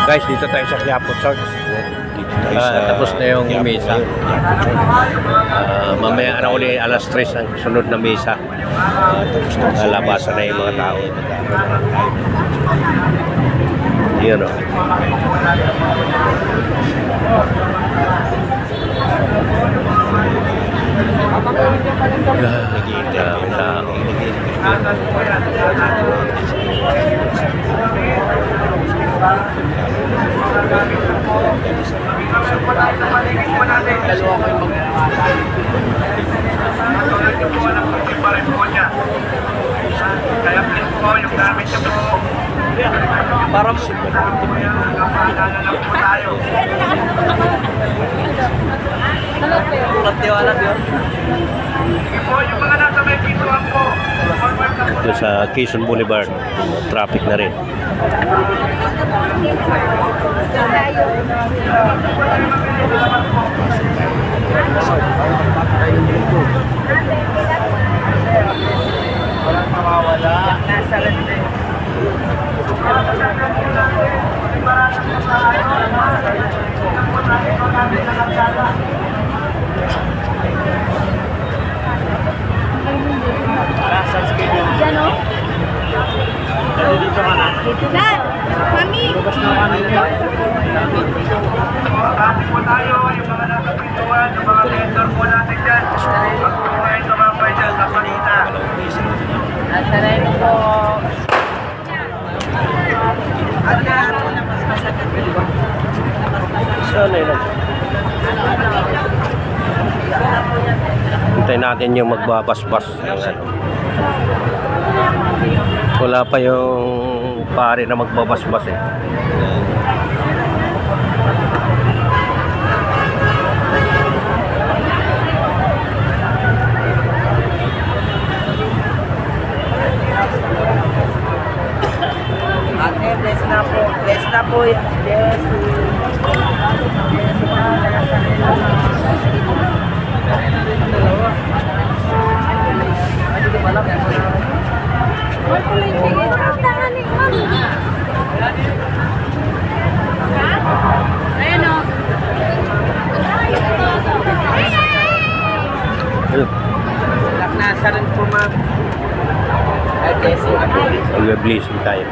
Guys, dito tayo sa Quiapo Church. Dito tayo sa Tapos na yung Quiapo misa. ngayon, Quiapo Church. Mamaya na uli alas 3 ang sunod na misa. Tapos na Nalabasan na yung mga tao. Mag-aaral tayo. Yun o. Kaya please po, yung gamit niyo po. Para po tayo. Pagtiwala yun. Sige po, yung mga nasa may pintuan po. Ito sa Quezon Boulevard. Traffic na rin. Walang mawawala. Nasa rin din. Diyan o? Dito ka na. Dad! Mami! Dati po tayo, yung mga nasa pintuan, yung mga vendor po natin dyan. Pag po kayo tumambay dyan sa panita. Nasa rin po. At lahat po na mas masagad. Saan na yun? Hintayin natin yung magbabasbas. Wala pa yung pare na magbabasbas eh. Ate, bless na po. Bless na po. Bless. Ayan o. Ayun, Nasa rin po, ma'am. Ay, blessing na po. mag-blessing tayo.